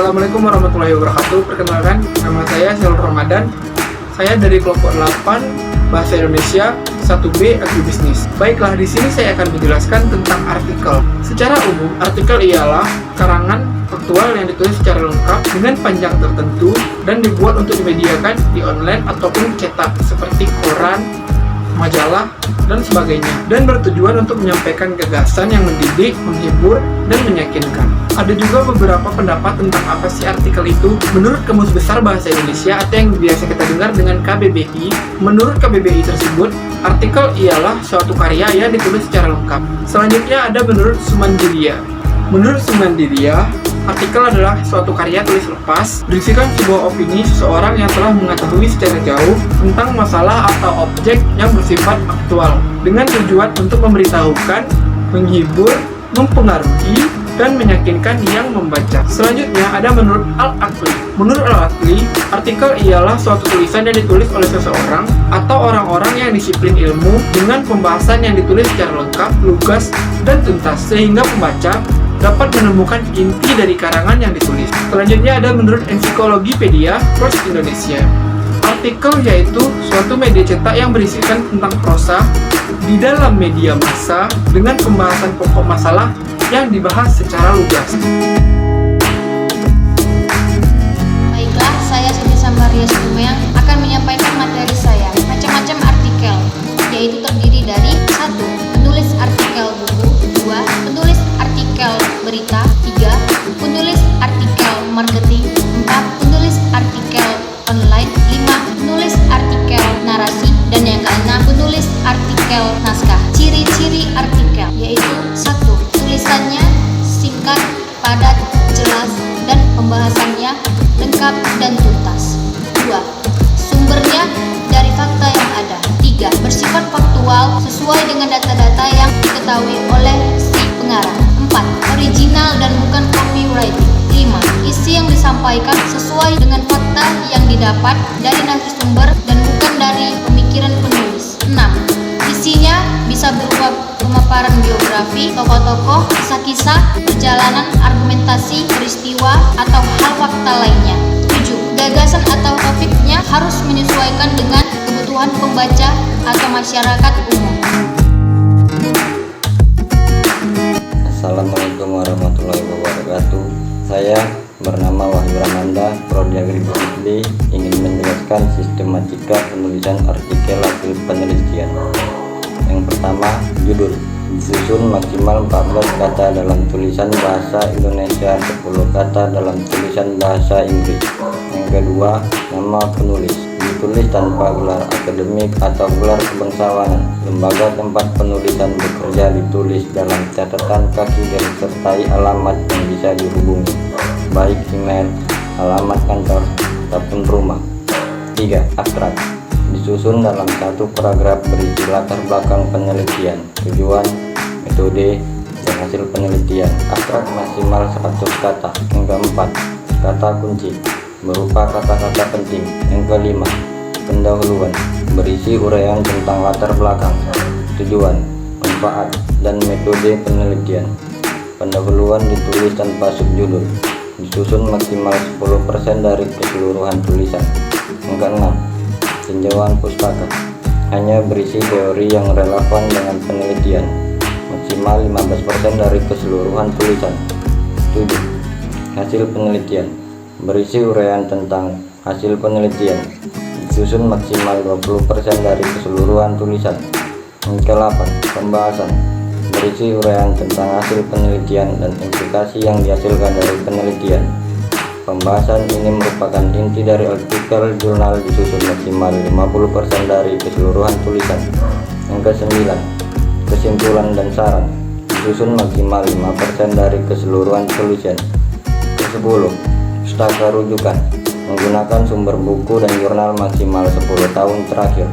Assalamualaikum warahmatullahi wabarakatuh. Perkenalkan, nama saya Syahrul Ramadan. Saya dari kelompok 8 Bahasa Indonesia 1B Agribisnis. Baiklah, di sini saya akan menjelaskan tentang artikel. Secara umum, artikel ialah karangan faktual yang ditulis secara lengkap dengan panjang tertentu dan dibuat untuk dimediakan di online ataupun cetak seperti koran, majalah, dan sebagainya, dan bertujuan untuk menyampaikan gagasan yang mendidik, menghibur, dan meyakinkan. Ada juga beberapa pendapat tentang apa sih artikel itu. Menurut Kamus Besar Bahasa Indonesia atau yang biasa kita dengar dengan KBBI, menurut KBBI tersebut, artikel ialah suatu karya yang ditulis secara lengkap. Selanjutnya ada menurut Sumandiria. Menurut Sumandiria, artikel adalah suatu karya tulis lepas, berisikan sebuah opini seseorang yang telah mengetahui secara jauh tentang masalah atau objek yang bersifat aktual, dengan tujuan untuk memberitahukan, menghibur, mempengaruhi, dan meyakinkan yang membaca. Selanjutnya ada menurut Al-Aqli. Menurut Al-Aqli, artikel ialah suatu tulisan yang ditulis oleh seseorang atau orang-orang yang disiplin ilmu dengan pembahasan yang ditulis secara lengkap, lugas, dan tuntas, sehingga pembaca dapat menemukan inti dari karangan yang ditulis. Selanjutnya ada menurut Ensiklogipedia Prose Indonesia. Artikel yaitu suatu media cetak yang berisikan tentang prosa di dalam media massa dengan pembahasan pokok masalah yang dibahas secara lugas. Baiklah, saya Siti Samaria Sumayang akan menyampaikan materi saya. Macam-macam artikel, yaitu terdiri dari 1. Penulis artikel buku, 2. Penulis artikel berita, 3. Penulis artikel marketing, 4. Penulis artikel online, 5. Penulis artikel narasi, dan yang keenam, penulis artikel naskah. Ciri-ciri artikel yaitu 1. Tulisannya singkat, padat, jelas, dan pembahasannya lengkap dan tuntas. 2. Sumbernya dari fakta yang ada. 3. Bersifat faktual sesuai dengan data-data yang diketahui oleh si pengarang. 4. Original dan bukan copywriting. 5. Isi yang disampaikan sesuai dengan fakta yang didapat dari narasumber dan bukan dari pemikiran penulis. 6. Isinya bisa berupa pemaparan biografi, tokoh-tokoh, kisah-kisah, perjalanan, argumentasi, peristiwa, atau hal fakta lainnya. 7. Gagasan atau topiknya harus menyesuaikan dengan kebutuhan pembaca atau masyarakat umum. Assalamualaikum warahmatullahi wabarakatuh. Saya bernama Wahyu Ramanda, Prodi Agribisnis B, ingin menjelaskan sistematika penulisan artikel hasil penelitian. Yang pertama, judul. Disusun maksimal 14 kata dalam tulisan bahasa Indonesia, 10 kata dalam tulisan bahasa Inggris. Yang kedua, nama penulis. Ditulis tanpa gelar akademik atau gelar kebangsawanan. Lembaga tempat penulisan bekerja ditulis dalam catatan kaki dan sertai alamat yang bisa dihubungi, baik email, alamat kantor, ataupun rumah. 3. Abstrak. Disusun dalam satu paragraf berisi latar belakang penelitian, tujuan, metode, dan hasil penelitian. Abstrak maksimal 100 kata. Yang keempat, kata kunci berupa kata-kata penting. Yang kelima, pendahuluan berisi uraian tentang latar belakang, tujuan, manfaat, dan metode penelitian. Pendahuluan ditulis tanpa subjudul. Disusun maksimal 10% dari keseluruhan tulisan. Yang keenam, tinjauan pustaka hanya berisi teori yang relevan dengan penelitian, maksimal 15% dari keseluruhan tulisan. 7. Hasil penelitian berisi uraian tentang hasil penelitian, disusun maksimal 20% dari keseluruhan tulisan. Yang ke-8, pembahasan berisi uraian tentang hasil penelitian dan implikasi yang dihasilkan dari penelitian. Pembahasan ini merupakan inti dari artikel jurnal, disusun maksimal 50% dari keseluruhan tulisan. Yang ke-9, kesimpulan dan saran, disusun maksimal 5% dari keseluruhan tulisan. Ke-10, pustaka rujukan, menggunakan sumber buku dan jurnal maksimal 10 tahun terakhir.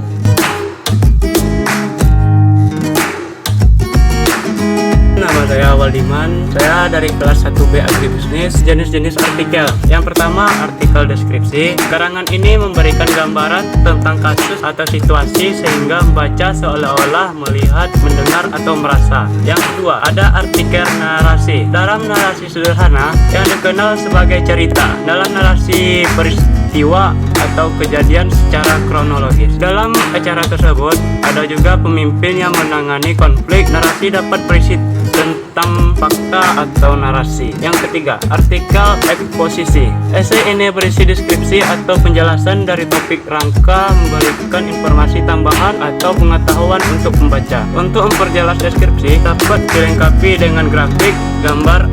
Nama saya Waldiman. Saya dari kelas 1B Agribisnis. Jenis-jenis artikel. Yang pertama, artikel deskripsi. Karangan ini memberikan gambaran tentang kasus atau situasi sehingga membaca seolah-olah melihat, mendengar, atau merasa. Yang kedua, ada artikel narasi. Dalam narasi sederhana yang dikenal sebagai cerita. Dalam narasi peristiwa atau kejadian secara kronologis. Dalam acara tersebut, ada juga pemimpin yang menangani konflik. Narasi dapat berisi tentang fakta atau narasi. Yang ketiga, artikel eksposisi. Esai ini berisi deskripsi atau penjelasan dari topik rangka, memberikan informasi tambahan atau pengetahuan untuk pembaca. Untuk memperjelas deskripsi, dapat dilengkapi dengan grafik, gambar,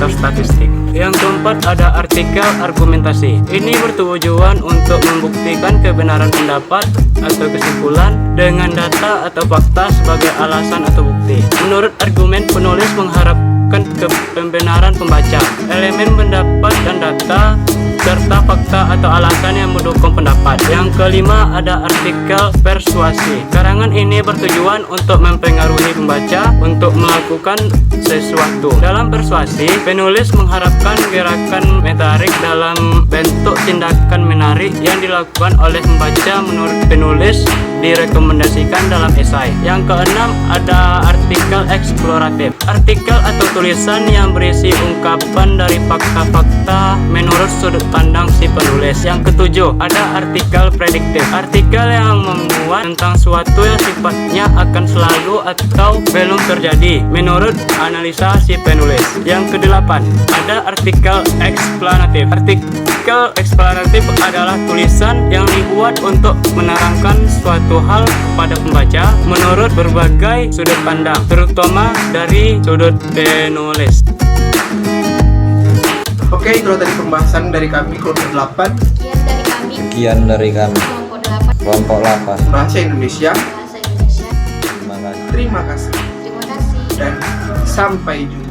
atau statistik. Yang keempat, ada artikel argumentasi. Ini bertujuan untuk membuktikan kebenaran pendapat atau kesimpulan dengan data atau fakta sebagai alasan atau bukti. Menurut argumen, penulis mengharapkan pembenaran pembaca. Elemen pendapat dan data serta fakta atau alasan yang mendukung pendapat. Yang kelima, ada artikel persuasi. Karangan ini bertujuan untuk mempengaruhi pembaca untuk melakukan sesuatu. Dalam persuasi, penulis mengharapkan gerakan metarik dalam bentuk tindakan menarik yang dilakukan oleh pembaca menurut penulis direkomendasikan dalam esai. Yang keenam, ada artikel eksploratif. Artikel atau tulisan yang berisi ungkapan dari fakta-fakta menurut sudut pandang si penulis. Yang ketujuh, ada artikel prediktif. Artikel yang memuat tentang suatu yang sifatnya akan selalu atau belum terjadi menurut analisa si penulis. Yang kedelapan, ada artikel eksplanatif. Artikel eksplanatif adalah tulisan yang dibuat untuk menerangkan suatu hal kepada pembaca menurut berbagai sudut pandang, terutama dari sudut penulis. Oke, itu tadi pembahasan dari kami kelompok 8 Sekian dari kami kelompok 8 Bahasa Indonesia. Terima kasih. Terima kasih Terima kasih. dan sampai jumpa.